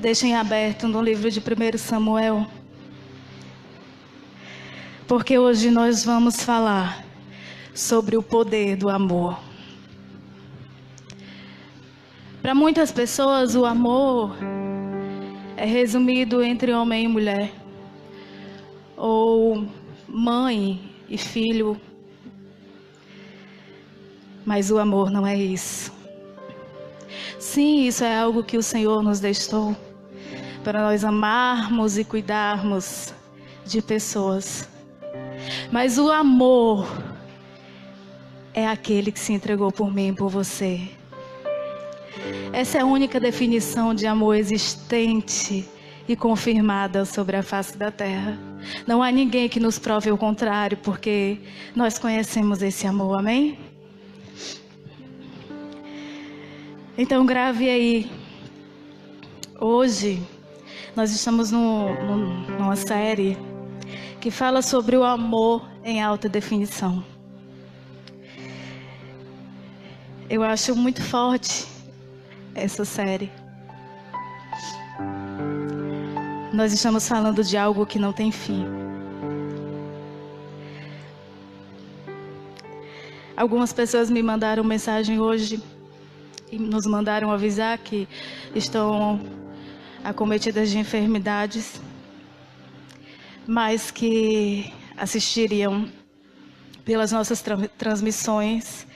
Deixem aberto no livro de 1 Samuel, porque hoje nós vamos falar sobre o poder do amor. Para muitas pessoas, o amor é resumido entre homem e mulher, ou mãe e filho, mas o amor não é isso. Sim, isso é algo que o Senhor nos deixou para nós amarmos e cuidarmos de pessoas. Mas o amor é aquele que se entregou por mim e por você. Essa é a única definição de amor existente e confirmada sobre a face da terra. Não há ninguém que nos prove o contrário, porque nós conhecemos esse amor, amém? Então grave aí. Hoje nós estamos numa série que fala sobre o amor em alta definição. Eu acho muito forte essa série. Nós estamos falando de algo que não tem fim. Algumas pessoas me mandaram mensagem hoje e nos mandaram avisar que estão acometidas de enfermidades, mas que assistiriam pelas nossas transmissões,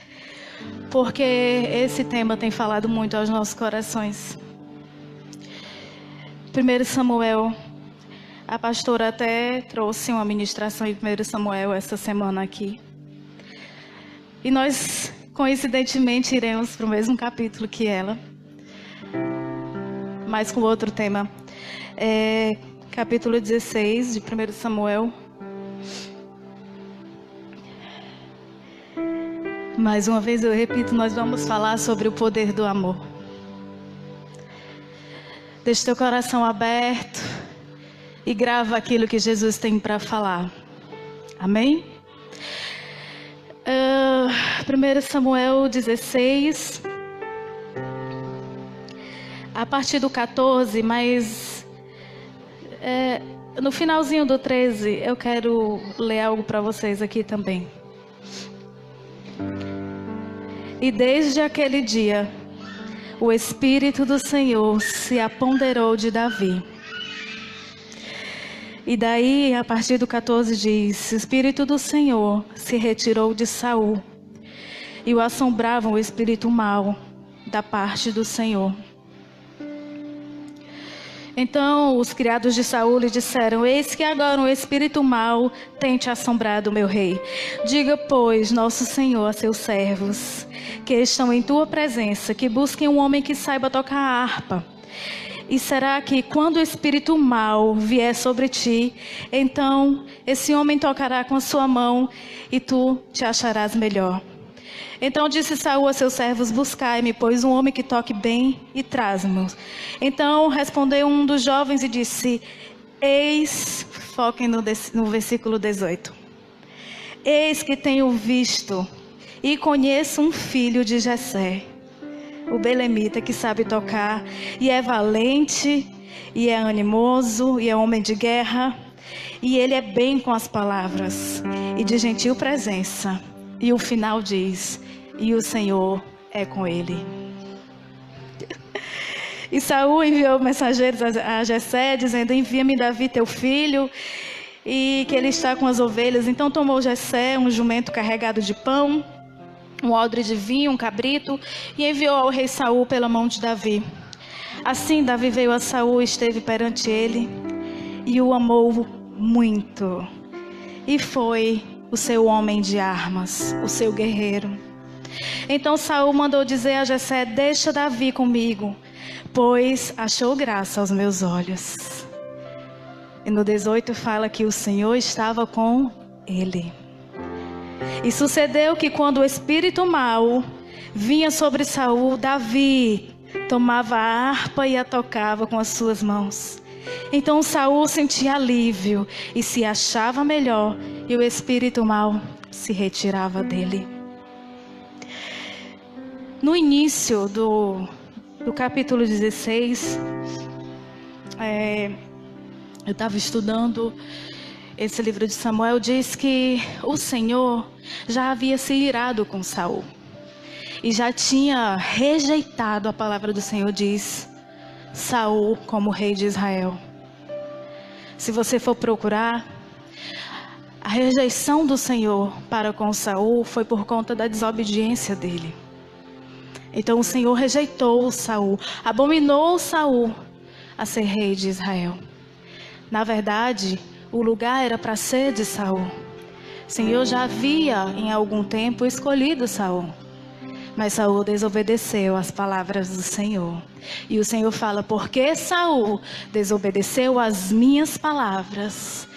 porque esse tema tem falado muito aos nossos corações. 1 Samuel, a pastora até trouxe uma ministração em 1 Samuel essa semana aqui. E nós, coincidentemente, iremos para o mesmo capítulo que ela, mas com outro tema. Capítulo 16 de 1 Samuel. Mais uma vez eu repito, nós vamos falar sobre o poder do amor. Deixe teu coração aberto e grava aquilo que Jesus tem para falar. Amém? 1 Samuel 16, a partir do 14, mas no finalzinho do 13 eu quero ler algo para vocês aqui também. E desde aquele dia, o Espírito do Senhor se apoderou de Davi. E daí, a partir do 14 diz: o Espírito do Senhor se retirou de Saul, e o assombrava o espírito mau da parte do Senhor. Então os criados de Saul lhe disseram: eis que agora um espírito mau tem te assombrado, meu rei. Diga, pois, nosso Senhor a seus servos, que estão em tua presença, que busquem um homem que saiba tocar a harpa. E será que quando o espírito mau vier sobre ti, então esse homem tocará com a sua mão e tu te acharás melhor. Então disse Saul a seus servos: buscai-me, pois, um homem que toque bem, e traz-me. Então respondeu um dos jovens e disse: eis, foquem no versículo 18. Eis que tenho visto e conheço um filho de Jessé, o belemita, que sabe tocar, e é valente, e é animoso, e é homem de guerra, e ele é bem com as palavras, e de gentil presença. E o final diz: e o Senhor é com ele. E Saul enviou mensageiros a Jessé, dizendo: envia-me Davi teu filho, e que ele está com as ovelhas. Então tomou Jessé um jumento carregado de pão, um odre de vinho, um cabrito, e enviou ao rei Saul pela mão de Davi. Assim Davi veio a Saul e esteve perante ele, e o amou muito, e foi o seu homem de armas, o seu guerreiro. Então Saul mandou dizer a Jessé: deixa Davi comigo, pois achou graça aos meus olhos. E no 18 fala que o Senhor estava com ele. E sucedeu que quando o espírito mau vinha sobre Saul, Davi tomava a harpa e a tocava com as suas mãos. Então Saul sentia alívio e se achava melhor, e o espírito mau se retirava dele. No início do capítulo 16, eu estava estudando esse livro de Samuel, diz que o Senhor já havia se irado com Saul e já tinha rejeitado, a palavra do Senhor diz, Saul como rei de Israel. Se você for procurar, a rejeição do Senhor para com Saul foi por conta da desobediência dele. Então o Senhor rejeitou Saul, abominou Saul a ser rei de Israel. Na verdade, o lugar era para ser de Saul. O Senhor já havia em algum tempo escolhido Saul. Mas Saul desobedeceu às palavras do Senhor. E o Senhor fala, porque Saul desobedeceu às minhas palavras,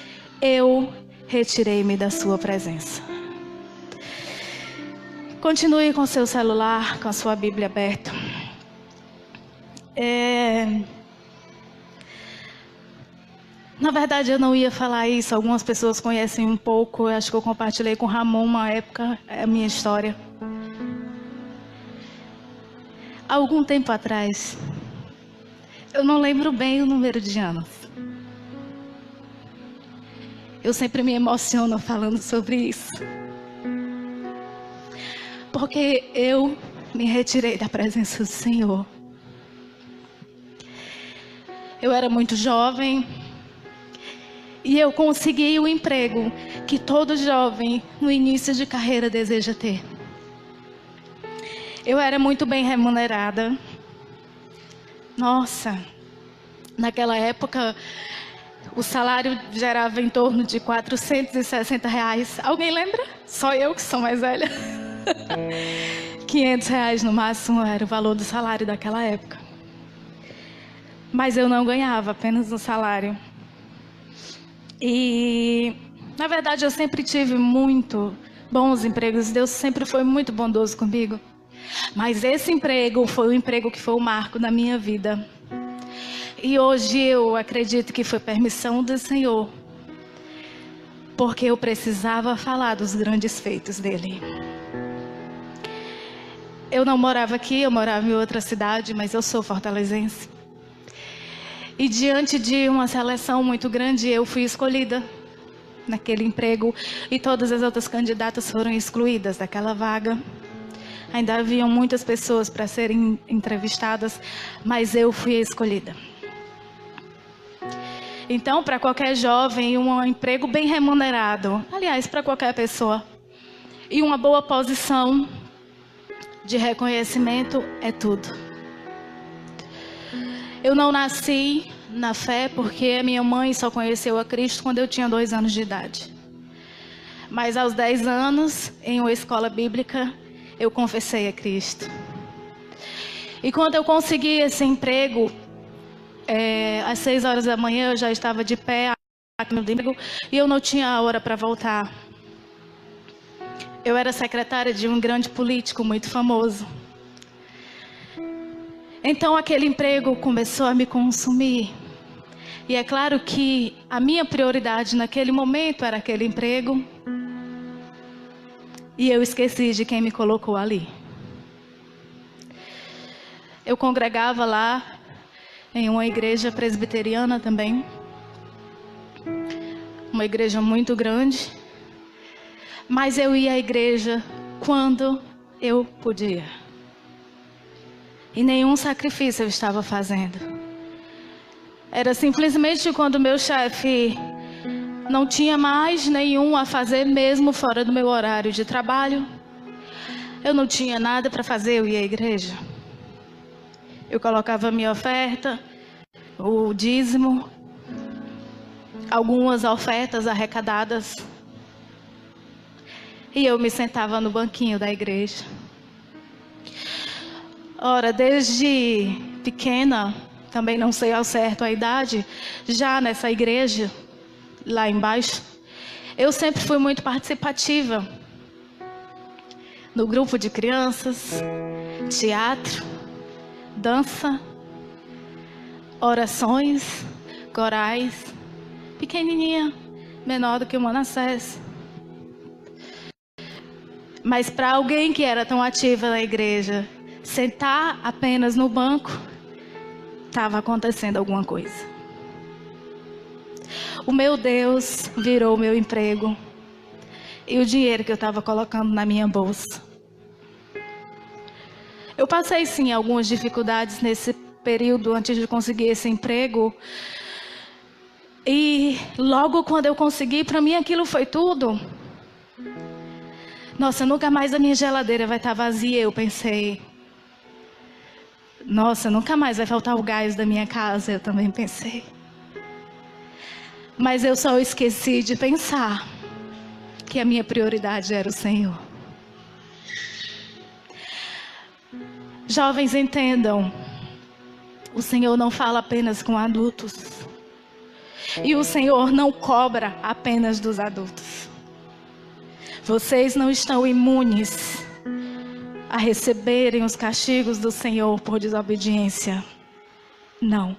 eu retirei-me da sua presença. Continue com seu celular, com a sua Bíblia aberta. Na verdade, eu não ia falar isso. Algumas pessoas conhecem um pouco. Eu acho que eu compartilhei com o Ramon uma época a minha história. Há algum tempo atrás, eu não lembro bem o número de anos. Eu sempre me emociono falando sobre isso. Porque eu me retirei da presença do Senhor. Eu era muito jovem e eu consegui o emprego que todo jovem no início de carreira deseja ter. Eu era muito bem remunerada. Nossa, naquela época o salário gerava em torno de R$460. Alguém lembra? Só eu que sou mais velha. R$500 no máximo era o valor do salário daquela época. Mas eu não ganhava, apenas um salário. E, na verdade, eu sempre tive muito bons empregos. Deus sempre foi muito bondoso comigo. Mas esse emprego foi o emprego que foi o marco na minha vida. E hoje eu acredito que foi permissão do Senhor. Porque eu precisava falar dos grandes feitos dele. Eu não morava aqui, eu morava em outra cidade, mas eu sou fortalezense. E diante de uma seleção muito grande, eu fui escolhida naquele emprego. E todas as outras candidatas foram excluídas daquela vaga. Ainda haviam muitas pessoas para serem entrevistadas, mas eu fui a escolhida. Então, para qualquer jovem, um emprego bem remunerado, aliás, para qualquer pessoa, e uma boa posição de reconhecimento é tudo. Eu não nasci na fé porque a minha mãe só conheceu a Cristo quando eu tinha 2 anos de idade. Mas aos 10 anos, em uma escola bíblica, eu confessei a Cristo. E quando eu consegui esse emprego, às 6 horas da manhã eu já estava de pé aqui no emprego e eu não tinha hora para voltar. Eu era secretária de um grande político muito famoso. Então aquele emprego começou a me consumir. E é claro que a minha prioridade naquele momento era aquele emprego. E eu esqueci de quem me colocou ali. Eu congregava lá em uma igreja presbiteriana também. Uma igreja muito grande. Mas eu ia à igreja quando eu podia. E nenhum sacrifício eu estava fazendo. Era simplesmente quando meu chefe não tinha mais nenhum a fazer, mesmo fora do meu horário de trabalho. Eu não tinha nada para fazer, eu ia à igreja. Eu colocava a minha oferta, o dízimo, algumas ofertas arrecadadas. E eu me sentava no banquinho da igreja. Ora, desde pequena, também não sei ao certo a idade, já nessa igreja, lá embaixo, eu sempre fui muito participativa. No grupo de crianças, teatro, dança, orações, corais, pequenininha, menor do que o Manassés. Mas para alguém que era tão ativa na igreja, sentar apenas no banco, estava acontecendo alguma coisa. o meu Deus virou o meu emprego e o dinheiro que eu estava colocando na minha bolsa. Eu passei sim algumas dificuldades nesse período antes de conseguir esse emprego. E logo quando eu consegui, para mim aquilo foi tudo. Nossa, nunca mais a minha geladeira vai estar vazia, eu pensei. Nossa, nunca mais vai faltar o gás da minha casa, eu também pensei. Mas eu só esqueci de pensar que a minha prioridade era o Senhor. Jovens, entendam, o Senhor não fala apenas com adultos. E o Senhor não cobra apenas dos adultos. Vocês não estão imunes a receberem os castigos do Senhor por desobediência. Não.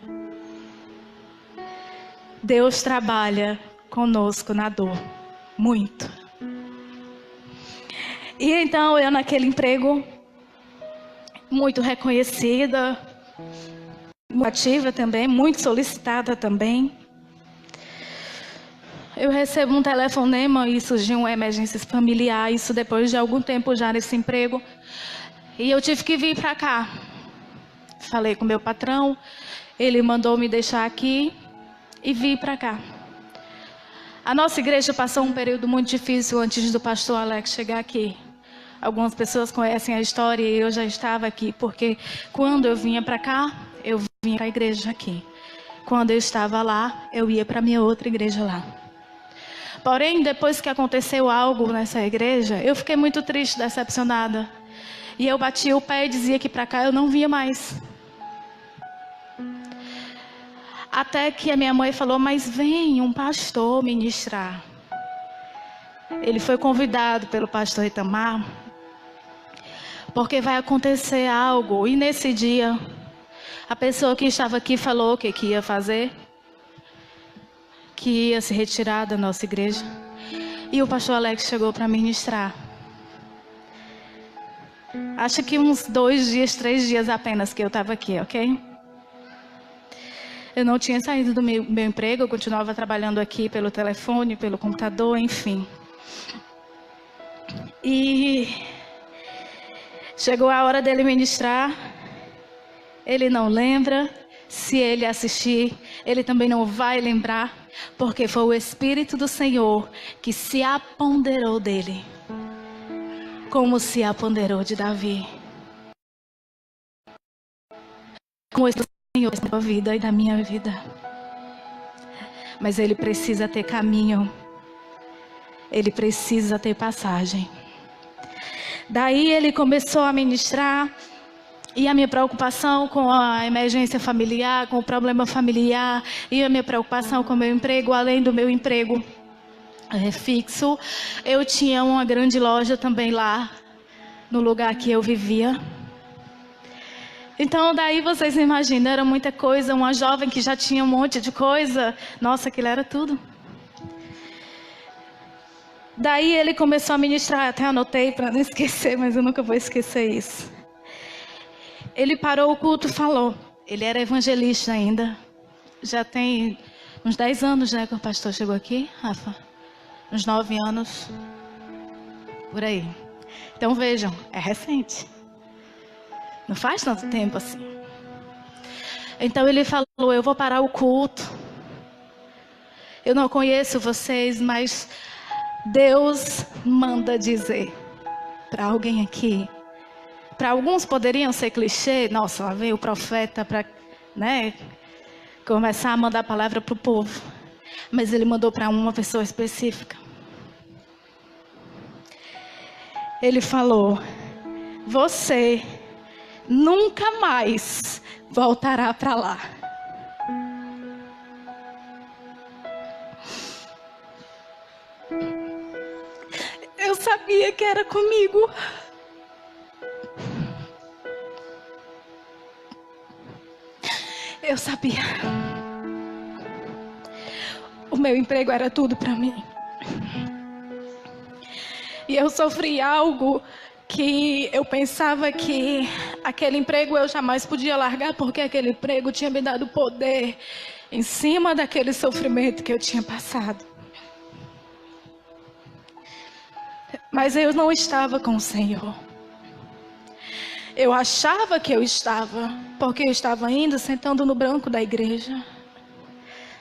Deus trabalha conosco na dor. Muito. E então eu naquele emprego, muito reconhecida, muito ativa também, muito solicitada também. Eu recebo um telefonema e surgiu uma emergência familiar, isso depois de algum tempo já nesse emprego. E eu tive que vir para cá. Falei com meu patrão, ele mandou me deixar aqui e vir para cá. A nossa igreja passou um período muito difícil antes do pastor Alex chegar aqui. Algumas pessoas conhecem a história e eu já estava aqui, porque quando eu vinha para cá, eu vinha para a igreja aqui. Quando eu estava lá, eu ia para a minha outra igreja lá. Porém, depois que aconteceu algo nessa igreja, eu fiquei muito triste, decepcionada. E eu batia o pé e dizia que para cá eu não vinha mais. Até que a minha mãe falou, mas vem um pastor ministrar. Ele foi convidado pelo pastor Itamar, porque vai acontecer algo. E nesse dia, a pessoa que estava aqui falou o que ia fazer. Que ia se retirar da nossa igreja. E o pastor Alex chegou para ministrar. Acho que uns 2 dias, 3 dias apenas que eu estava aqui, ok? Eu não tinha saído do meu emprego, eu continuava trabalhando aqui pelo telefone, pelo computador, enfim. E chegou a hora dele ministrar. Ele não lembra. Se ele assistir, ele também não vai lembrar, porque foi o Espírito do Senhor que se apoderou dele, como se apoderou de Davi. Como esse Senhor da sua vida e da minha vida. Mas ele precisa ter caminho, ele precisa ter passagem. Daí ele começou a ministrar. E a minha preocupação com a emergência familiar, com o problema familiar, e a minha preocupação com o meu emprego, além do meu emprego fixo, eu tinha uma grande loja também lá, no lugar que eu vivia. Então, daí vocês imaginam, era muita coisa, uma jovem que já tinha um monte de coisa, nossa, aquilo era tudo. Daí ele começou a ministrar, até anotei para não esquecer, mas eu nunca vou esquecer isso. Ele parou o culto e falou. Ele era evangelista ainda. Já tem uns 10 anos, né, que o pastor chegou aqui, Rafa? Uns 9 anos. Por aí. Então vejam, é recente. Não faz tanto tempo assim. Então ele falou, eu vou parar o culto. Eu não conheço vocês, mas Deus manda dizer para alguém aqui. Para alguns poderiam ser clichê, nossa, lá veio o profeta para, né, começar a mandar a palavra para o povo. Mas ele mandou para uma pessoa específica. Ele falou, você nunca mais voltará para lá. Eu sabia que era comigo. Eu sabia. O meu emprego era tudo para mim. E eu sofri algo que eu pensava que aquele emprego eu jamais podia largar, porque aquele emprego tinha me dado poder em cima daquele sofrimento que eu tinha passado. Mas eu não estava com o Senhor. Eu achava que eu estava, porque eu estava indo, sentando no banco da igreja.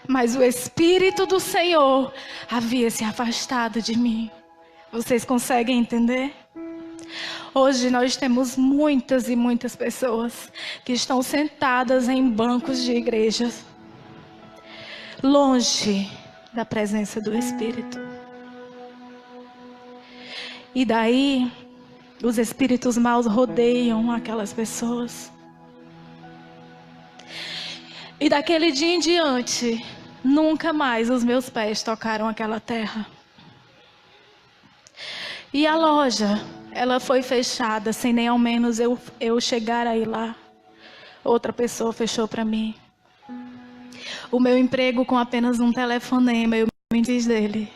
Mas o Espírito do Senhor havia se afastado de mim. Vocês conseguem entender? Hoje nós temos muitas e muitas pessoas que estão sentadas em bancos de igrejas, longe da presença do Espírito. E daí, os espíritos maus rodeiam aquelas pessoas. E daquele dia em diante, nunca mais os meus pés tocaram aquela terra. E a loja, ela foi fechada sem nem ao menos eu chegar a ir lá. Outra pessoa fechou para mim. O meu emprego com apenas um telefonema, eu me diz dele.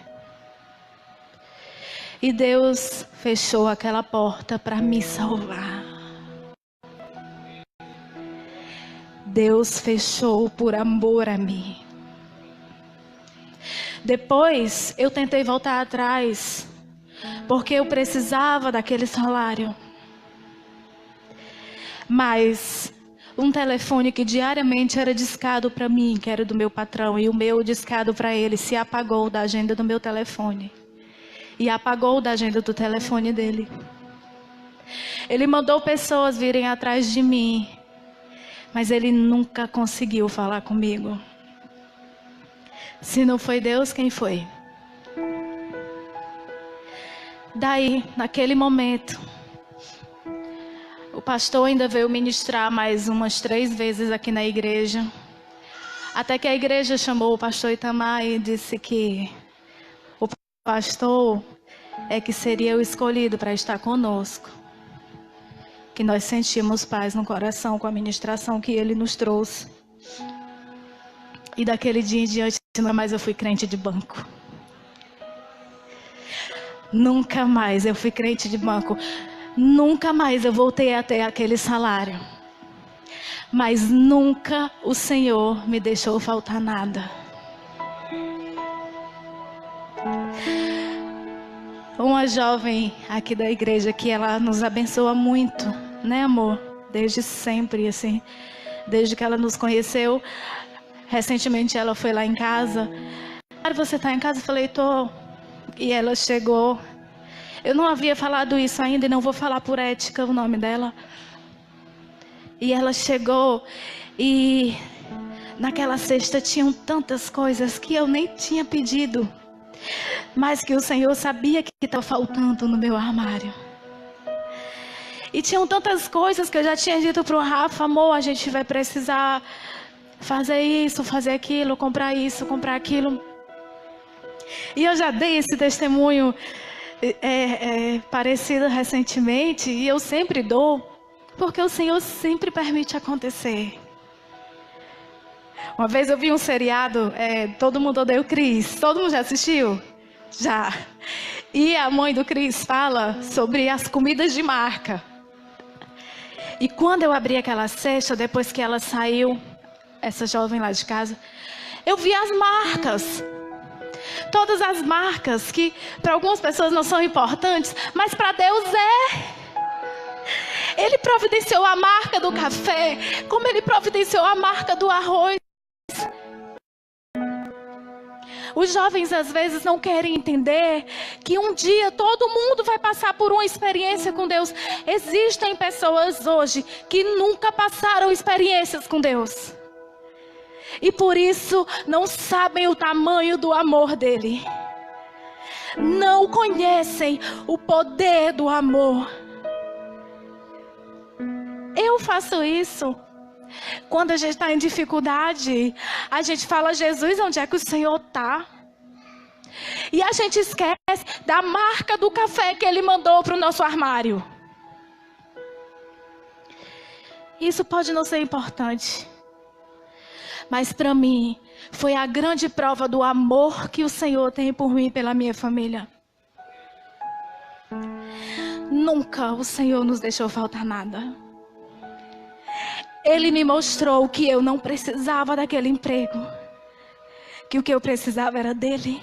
E Deus fechou aquela porta para me salvar. Deus fechou por amor a mim. Depois eu tentei voltar atrás, porque eu precisava daquele salário. Mas um telefone que diariamente era discado para mim, que era do meu patrão, e o meu discado para ele, se apagou da agenda do meu telefone. E apagou da agenda do telefone dele. Ele mandou pessoas virem atrás de mim, mas ele nunca conseguiu falar comigo. Se não foi Deus, quem foi? Daí, naquele momento, o pastor ainda veio ministrar mais umas 3 vezes aqui na igreja. Até que a igreja chamou o pastor Itamar e disse que o pastor é que seria o escolhido para estar conosco. Que nós sentimos paz no coração com a ministração que ele nos trouxe. E daquele dia em diante, nunca mais eu fui crente de banco. Nunca mais eu fui crente de banco. Nunca mais eu voltei a ter aquele salário. Mas nunca o Senhor me deixou faltar nada. Uma jovem aqui da igreja que ela nos abençoa muito, né, amor? Desde sempre, assim. Desde que ela nos conheceu. Recentemente ela foi lá em casa. Você tá em casa? Eu falei, tô. E ela chegou. Eu não havia falado isso ainda e não vou falar por ética o nome dela. E ela chegou e naquela cesta tinham tantas coisas que eu nem tinha pedido. Mas que o Senhor sabia que estava faltando no meu armário. E tinham tantas coisas que eu já tinha dito para o Rafa, amor, a gente vai precisar fazer isso, fazer aquilo, comprar isso, comprar aquilo. E eu já dei esse testemunho parecido recentemente, e eu sempre dou, porque o Senhor sempre permite acontecer. Uma vez eu vi um seriado, Todo Mundo Odeia o Chris. Todo mundo já assistiu? Já. E a mãe do Chris fala sobre as comidas de marca. E quando eu abri aquela cesta, depois que ela saiu, essa jovem lá de casa, eu vi as marcas. Todas as marcas que para algumas pessoas não são importantes, mas para Deus é. Ele providenciou a marca do café, como Ele providenciou a marca do arroz. Os jovens às vezes não querem entender que um dia todo mundo vai passar por uma experiência com Deus. Existem pessoas hoje que nunca passaram experiências com Deus. E por isso não sabem o tamanho do amor dele. Não conhecem o poder do amor. Eu faço isso. Quando a gente está em dificuldade, a gente fala, Jesus, onde é que o Senhor está? E a gente esquece da marca do café que Ele mandou para o nosso armário. Isso pode não ser importante. Mas para mim, foi a grande prova do amor que o Senhor tem por mim e pela minha família. Nunca o Senhor nos deixou faltar nada. Ele me mostrou que eu não precisava daquele emprego. que o que eu precisava era dele.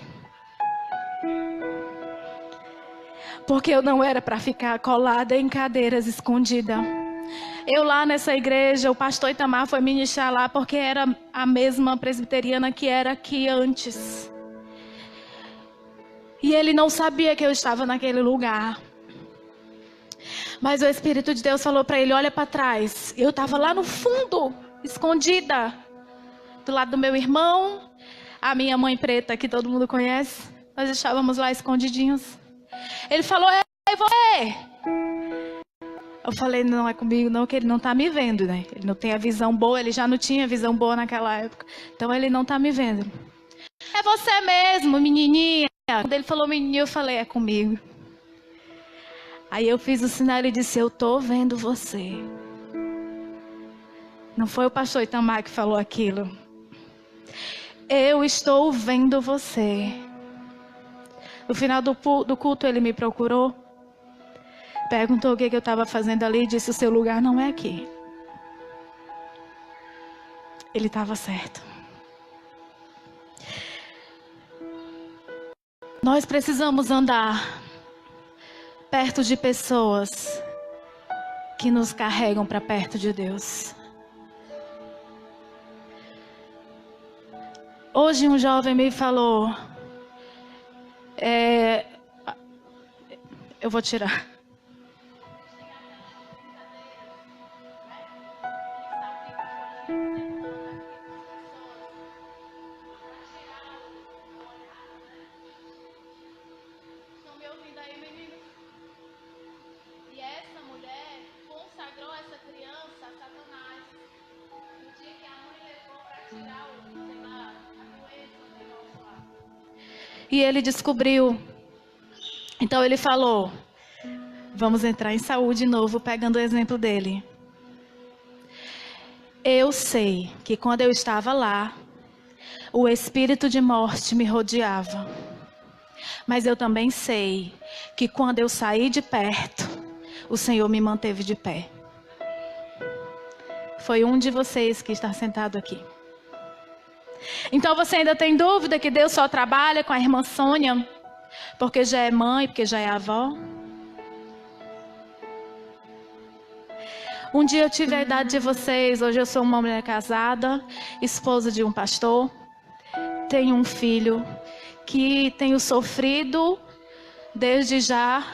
Porque eu não era para ficar colada em cadeiras escondida. Eu lá nessa igreja, o pastor Itamar foi ministrar lá porque era a mesma presbiteriana que era aqui antes. E ele não sabia que eu estava naquele lugar. Mas o Espírito de Deus falou para ele, olha para trás. Eu estava lá no fundo, escondida. Do lado do meu irmão, a minha mãe preta, que todo mundo conhece. Nós estávamos lá escondidinhos. Ele falou, ei, você! Eu falei, não é comigo não, que ele não está me vendo, né? Ele não tem a visão boa, ele já não tinha visão boa naquela época. Então ele não está me vendo. É você mesmo, menininha. Quando ele falou menininha, eu falei, é comigo. Aí eu fiz o sinal e disse, eu estou vendo você. Não foi o pastor Itamar que falou aquilo. Eu estou vendo você. No final do culto ele me procurou. Perguntou o que eu estava fazendo ali e disse, o seu lugar não é aqui. Ele estava certo. Nós precisamos andar perto de pessoas que nos carregam para perto de Deus. Hoje um jovem me falou, eu vou tirar. Estão me ouvindo aí, meninos? E essa mulher consagrou essa criança a Satanás. No dia que a mãe levou para tirar a doença do negócio lá. E ele descobriu. Então ele falou, vamos entrar em saúde de novo, pegando o exemplo dele. Eu sei que quando eu estava lá, o espírito de morte me rodeava. Mas eu também sei que quando eu saí de perto, o Senhor me manteve de pé. Foi um de vocês que está sentado aqui. Então você ainda tem dúvida que Deus só trabalha com a irmã Sônia? Porque já é mãe, porque já é avó? Um dia eu tive a idade de vocês, hoje eu sou uma mulher casada, esposa de um pastor, tenho um filho que tenho sofrido desde já,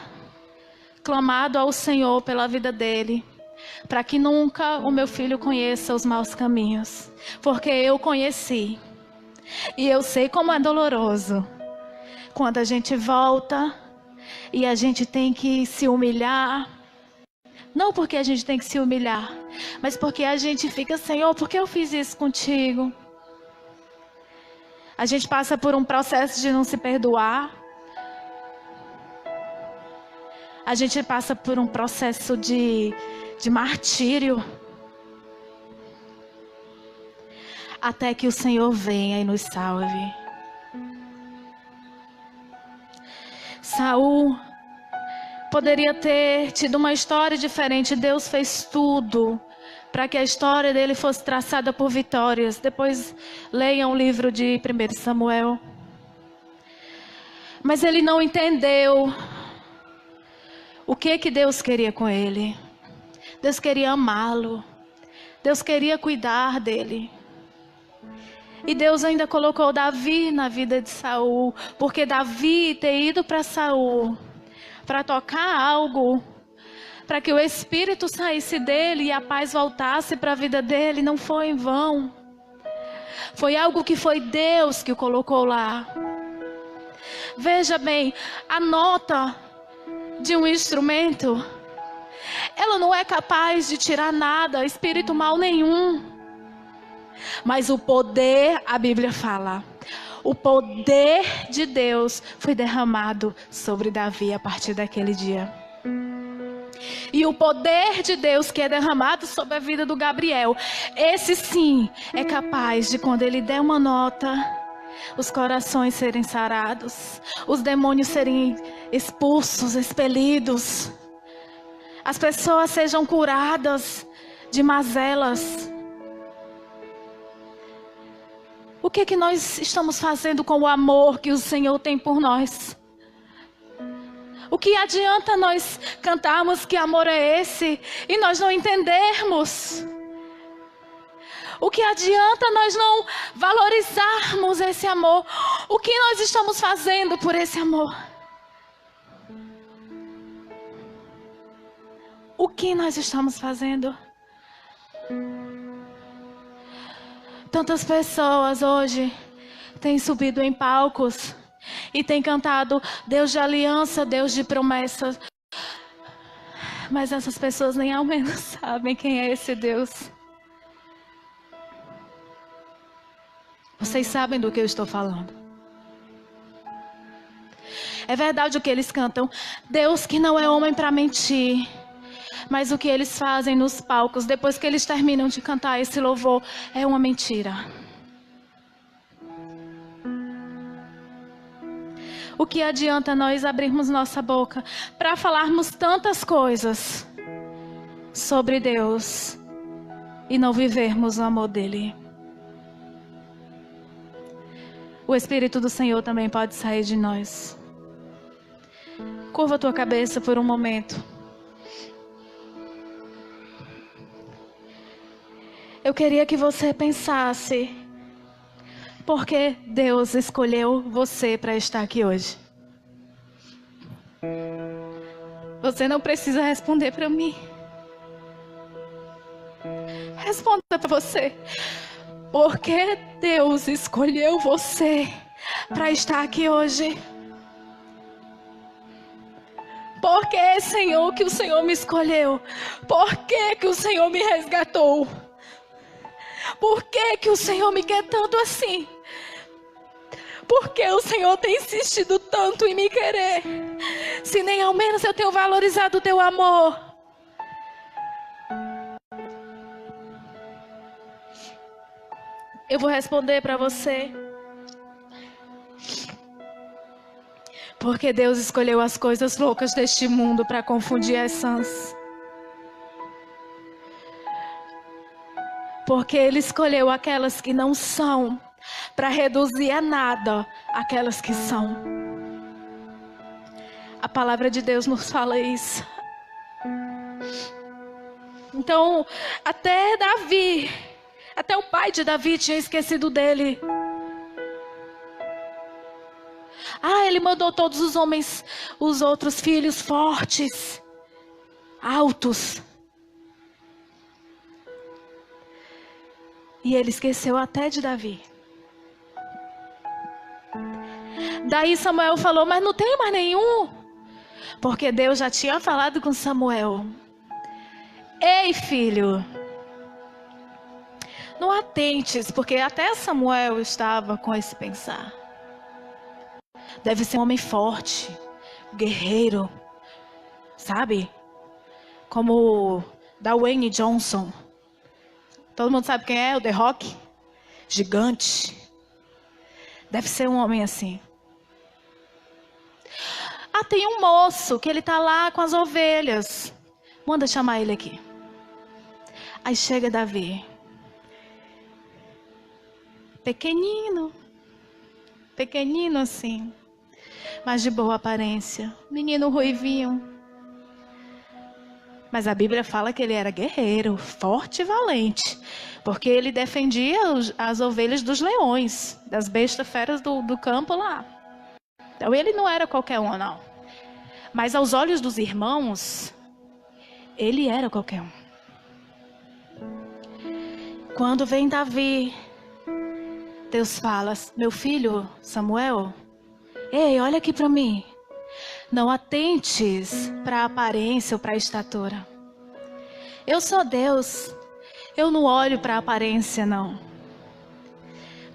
clamado ao Senhor pela vida dele, para que nunca o meu filho conheça os maus caminhos, porque eu conheci, e eu sei como é doloroso, quando a gente volta e a gente tem que se humilhar. Não porque a gente tem que se humilhar, mas porque a gente fica, Senhor, por que eu fiz isso contigo? A gente passa por um processo de não se perdoar. A gente passa por um processo de martírio. Até que o Senhor venha e nos salve. Saul poderia ter tido uma história diferente. Deus fez tudo para que a história dele fosse traçada por vitórias. Depois leiam o livro de 1 Samuel. Mas ele não entendeu o que Deus queria com ele. Deus queria amá-lo. Deus queria cuidar dele. E Deus ainda colocou Davi na vida de Saul, porque Davi ter ido para Saul para tocar algo, para que o espírito saísse dele e a paz voltasse para a vida dele, não foi em vão. Foi algo que foi Deus que o colocou lá. Veja bem, a nota de um instrumento, ela não é capaz de tirar nada, espírito mal nenhum. Mas o poder, a Bíblia fala, o poder de Deus foi derramado sobre Davi a partir daquele dia. E o poder de Deus que é derramado sobre a vida do Gabriel, esse sim é capaz de, quando ele der uma nota, os corações serem sarados, os demônios serem expulsos, expelidos, as pessoas sejam curadas de mazelas. O que nós estamos fazendo com o amor que o Senhor tem por nós? O que adianta nós cantarmos que amor é esse e nós não entendermos? O que adianta nós não valorizarmos esse amor? O que nós estamos fazendo por esse amor? O que nós estamos fazendo? Tantas pessoas hoje têm subido em palcos e têm cantado Deus de aliança, Deus de promessas. Mas essas pessoas nem ao menos sabem quem é esse Deus. Vocês sabem do que eu estou falando. É verdade o que eles cantam. Deus que não é homem para mentir. Mas o que eles fazem nos palcos, depois que eles terminam de cantar esse louvor, é uma mentira. O que adianta nós abrirmos nossa boca para falarmos tantas coisas sobre Deus e não vivermos o amor dele? O Espírito do Senhor também pode sair de nós. Curva a tua cabeça por um momento. Eu queria que você pensasse, por que Deus escolheu você para estar aqui hoje? Você não precisa responder para mim. Responda para você. Por que Deus escolheu você para estar aqui hoje? Por que, Senhor, que o Senhor me escolheu? Por que o Senhor me resgatou? Por que o Senhor me quer tanto assim? Por que o Senhor tem insistido tanto em me querer? Se nem ao menos eu tenho valorizado o teu amor. Eu vou responder para você. Porque Deus escolheu as coisas loucas deste mundo para confundir as sãs. Porque Ele escolheu aquelas que não são, para reduzir a nada aquelas que são. A palavra de Deus nos fala isso. Então, até Davi, até o pai de Davi tinha esquecido dele. Ele mandou todos os homens, os outros filhos fortes, altos. E ele esqueceu até de Davi. Daí Samuel falou, mas não tem mais nenhum. Porque Deus já tinha falado com Samuel. Ei, filho, não atentes, porque até Samuel estava com esse pensar. Deve ser um homem forte, guerreiro, sabe? Como Dwayne Johnson. Todo mundo sabe quem é? O The Rock? Gigante. Deve ser um homem assim. Tem um moço que ele tá lá com as ovelhas. Manda chamar ele aqui. Aí chega Davi. Pequenino. Pequenino assim. Mas de boa aparência. Menino ruivinho. Mas a Bíblia fala que ele era guerreiro, forte e valente. Porque ele defendia as ovelhas dos leões, das bestas feras do campo lá. Então ele não era qualquer um, não. Mas aos olhos dos irmãos, ele era qualquer um. Quando vem Davi, Deus fala, meu filho Samuel, ei, olha aqui para mim. Não atentes para a aparência ou para a estatura. Eu sou Deus. Eu não olho para a aparência, não.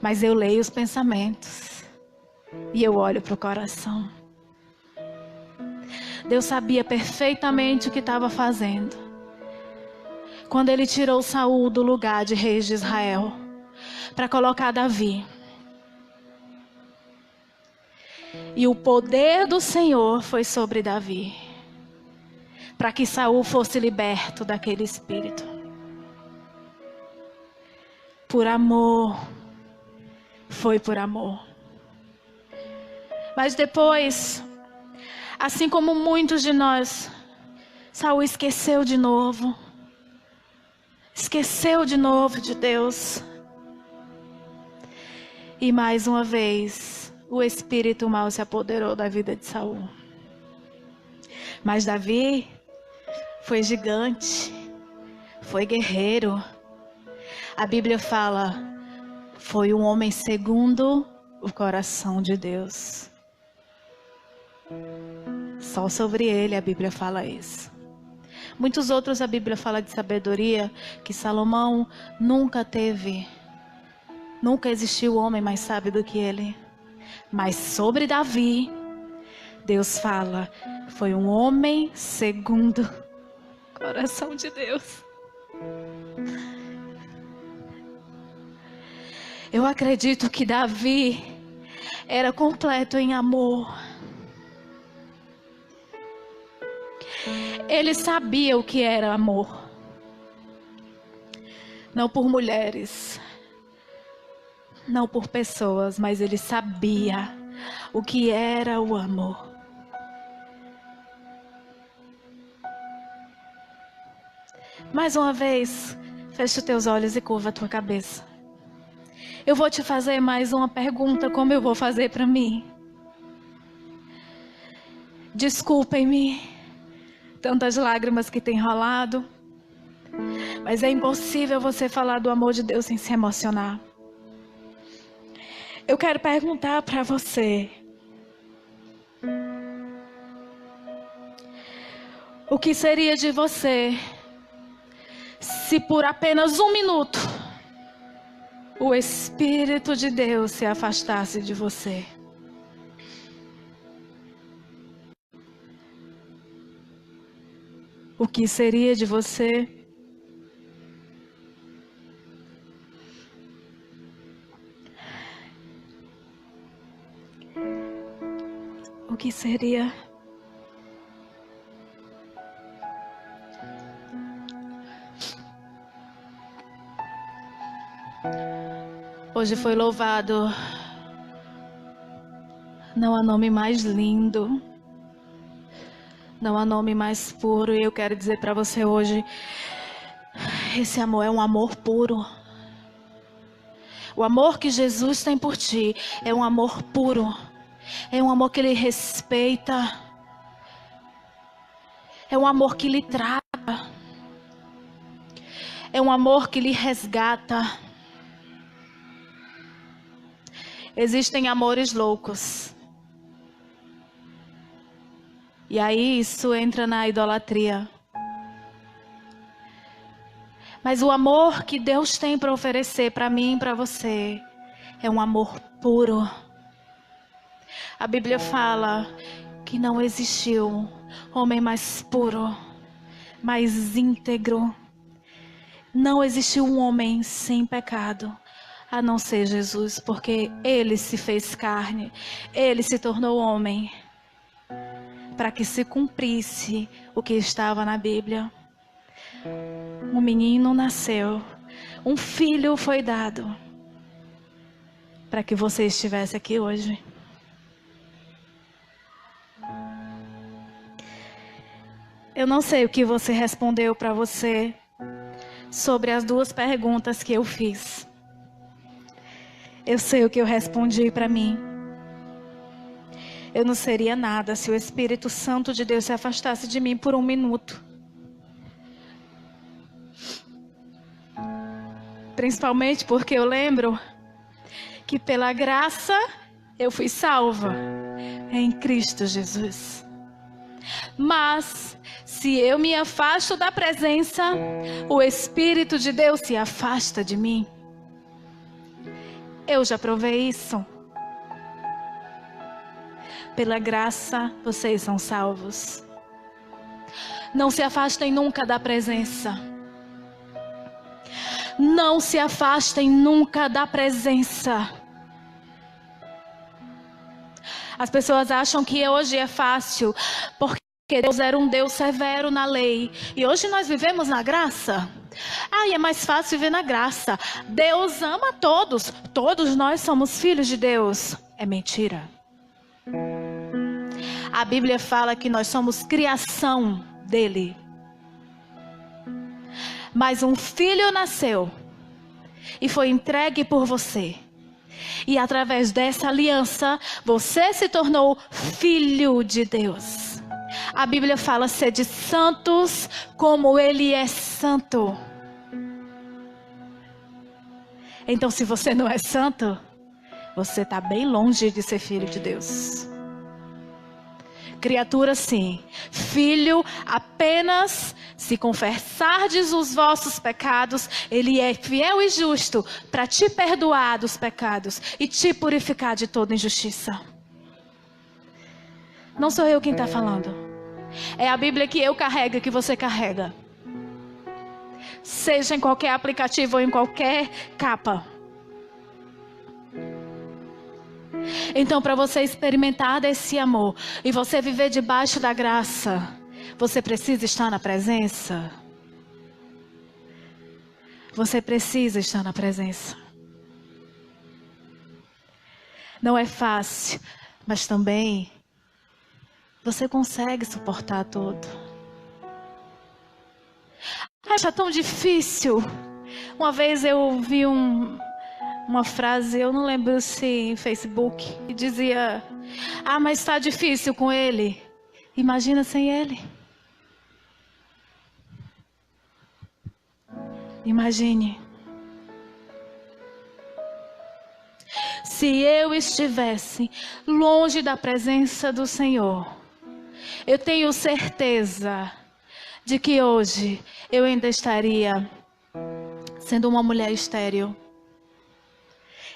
Mas eu leio os pensamentos. E eu olho para o coração. Deus sabia perfeitamente o que estava fazendo. Quando Ele tirou Saul do lugar de reis de Israel. Para colocar Davi. E o poder do Senhor foi sobre Davi. Para que Saul fosse liberto daquele espírito. Por amor. foi por amor. Mas depois, assim como muitos de nós, Saul esqueceu de novo. Esqueceu de novo de Deus. E mais uma vez, o espírito mau se apoderou da vida de Saul. Mas Davi foi gigante, foi guerreiro. A Bíblia fala, foi um homem segundo o coração de Deus. Só sobre ele a Bíblia fala isso. Muitos outros a Bíblia fala de sabedoria que Salomão nunca teve. Nunca existiu homem mais sábio do que ele. Mas sobre Davi, Deus fala, foi um homem segundo o coração de Deus. Eu acredito que Davi era completo em amor. Ele sabia o que era amor. Não por mulheres, não por pessoas, mas ele sabia o que era o amor. Mais uma vez, fecha os teus olhos e curva a tua cabeça. Eu vou te fazer mais uma pergunta, como eu vou fazer para mim. Desculpem-me, tantas lágrimas que tem rolado, mas é impossível você falar do amor de Deus sem se emocionar. Eu quero perguntar para você, o que seria de você se por apenas um minuto o Espírito de Deus se afastasse de você? O que seria de você? O que seria? Hoje foi louvado. Não há nome mais lindo. Não há nome mais puro. E eu quero dizer para você hoje, esse amor é um amor puro. O amor que Jesus tem por ti é um amor puro. É um amor que Ele respeita. É um amor que lhe trata. É um amor que lhe resgata. Existem amores loucos. E aí isso entra na idolatria. Mas o amor que Deus tem para oferecer para mim e para você é um amor puro. A Bíblia fala que não existiu homem mais puro, mais íntegro. Não existiu um homem sem pecado, a não ser Jesus, porque Ele se fez carne, Ele se tornou homem, para que se cumprisse o que estava na Bíblia. Um menino nasceu, um filho foi dado, para que você estivesse aqui hoje. Eu não sei o que você respondeu para você sobre as duas perguntas que eu fiz. Eu sei o que eu respondi para mim. Eu não seria nada se o Espírito Santo de Deus se afastasse de mim por um minuto. Principalmente porque eu lembro que pela graça eu fui salva em Cristo Jesus. Mas se eu me afasto da presença, o Espírito de Deus se afasta de mim. Eu já provei isso. Pela graça, vocês são salvos. Não se afastem nunca da presença. Não se afastem nunca da presença. As pessoas acham que hoje é fácil, porque Deus era um Deus severo na lei. E hoje nós vivemos na graça. É mais fácil viver na graça. Deus ama todos. Todos nós somos filhos de Deus. É mentira. A Bíblia fala que nós somos criação dele. Mas um filho nasceu e foi entregue por você. E através dessa aliança, você se tornou filho de Deus. A Bíblia fala: sede santos como ele é santo. Então, se você não é santo, você está bem longe de ser filho de Deus. Criatura sim, filho apenas se confessardes os vossos pecados, ele é fiel e justo para te perdoar dos pecados e te purificar de toda injustiça. Não sou eu quem está falando. É a Bíblia que eu carrego e que você carrega. Seja em qualquer aplicativo ou em qualquer capa. Então, para você experimentar desse amor e você viver debaixo da graça, você precisa estar na presença. Você precisa estar na presença. Não é fácil, mas também você consegue suportar tudo. Acha tão difícil. Uma vez eu vi uma frase, eu não lembro se em Facebook, que dizia: mas está difícil com ele. Imagina sem ele. Imagine. Se eu estivesse longe da presença do Senhor, eu tenho certeza de que hoje eu ainda estaria sendo uma mulher estéril.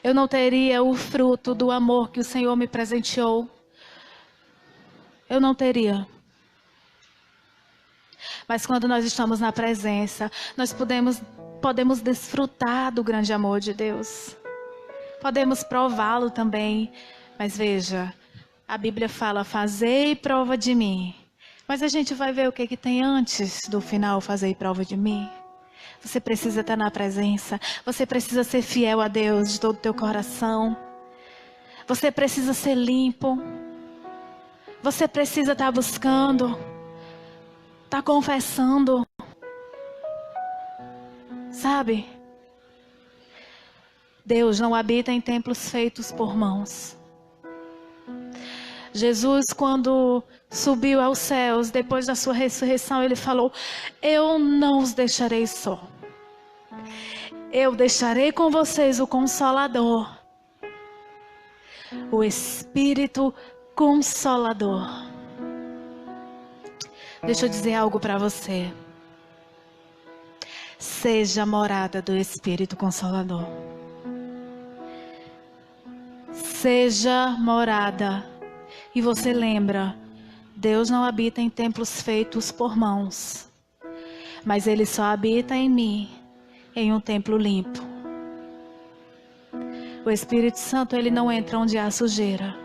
Eu não teria o fruto do amor que o Senhor me presenteou. Eu não teria. Mas quando nós estamos na presença, nós podemos desfrutar do grande amor de Deus. Podemos prová-lo também. Mas veja, a Bíblia fala: fazei prova de mim. Mas a gente vai ver o que tem antes do final: fazei prova de mim. Você precisa estar na presença. Você precisa ser fiel a Deus de todo o teu coração. Você precisa ser limpo. Você precisa estar buscando. Estar confessando. Sabe? Deus não habita em templos feitos por mãos. Jesus, quando subiu aos céus, depois da sua ressurreição, ele falou: eu não os deixarei só. Eu deixarei com vocês o Consolador, o Espírito Consolador. Deixa eu dizer algo para você. Seja a morada do Espírito Consolador. Seja morada. E você lembra, Deus não habita em templos feitos por mãos, mas Ele só habita em mim, em um templo limpo. O Espírito Santo, Ele não entra onde há sujeira.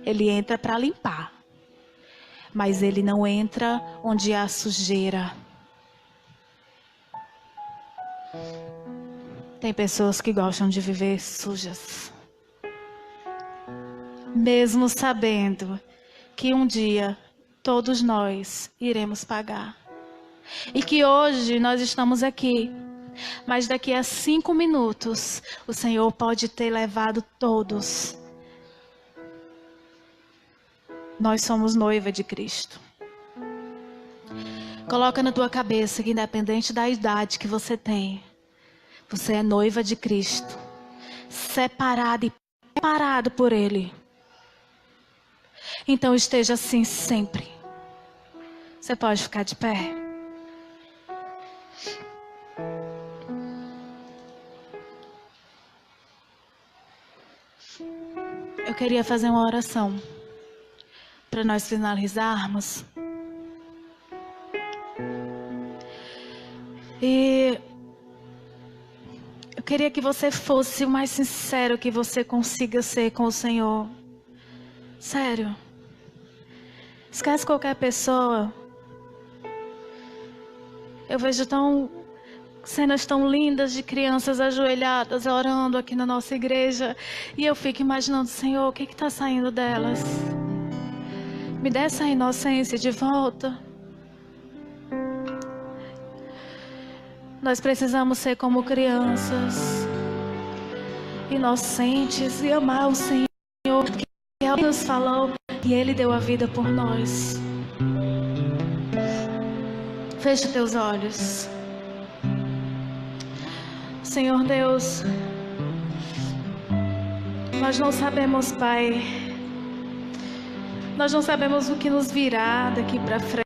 Ele entra para limpar, mas Ele não entra onde há sujeira. Tem pessoas que gostam de viver sujas, mesmo sabendo que um dia todos nós iremos pagar. E que hoje nós estamos aqui, mas daqui a 5 minutos o Senhor pode ter levado todos. Nós somos noiva de Cristo. Coloca na tua cabeça que independente da idade que você tem, você é noiva de Cristo, separada e preparado por Ele. Então esteja assim sempre. Você pode ficar de pé. Eu queria fazer uma oração para nós finalizarmos. E eu queria que você fosse o mais sincero que você consiga ser com o Senhor. Sério. Esquece qualquer pessoa. Eu vejo cenas tão lindas de crianças ajoelhadas orando aqui na nossa igreja. E eu fico imaginando, Senhor, o que está saindo delas? Me dê essa inocência de volta. Nós precisamos ser como crianças, inocentes, e amar o Senhor, que Ele nos falou e Ele deu a vida por nós. Feche teus olhos. Senhor Deus, nós não sabemos, Pai, nós não sabemos o que nos virá daqui para frente.